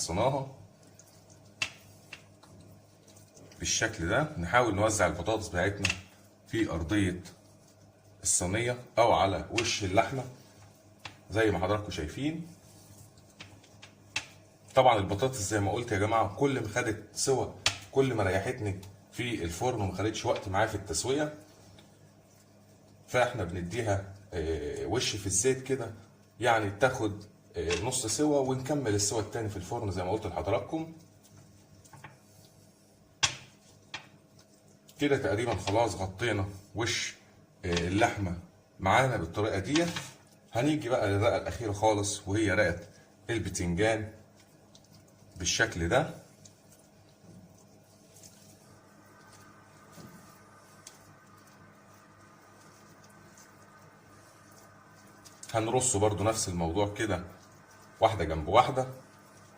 رصيناها بالشكل ده. نحاول نوزع البطاطس بتاعتنا في ارضيه الصينيه او على وش اللحمه زي ما حضراتكم شايفين. طبعا البطاطس زي ما قلت يا جماعه كل ما خدت سوا كل ما ريحتني في الفرن وما خدتش وقت معايا في التسويه. فاحنا بنديها وش في الزيت كده، يعني تاخد نص سوا ونكمل السوا التاني في الفرن زي ما قلت لحضراتكم. كده تقريبا خلاص غطينا وش اللحمه معانا بالطريقه دي. هنيجي بقى للرقه الاخيره خالص وهي رقه البتنجان بالشكل ده. هنرصه برضو نفس الموضوع كده واحده جنب واحده.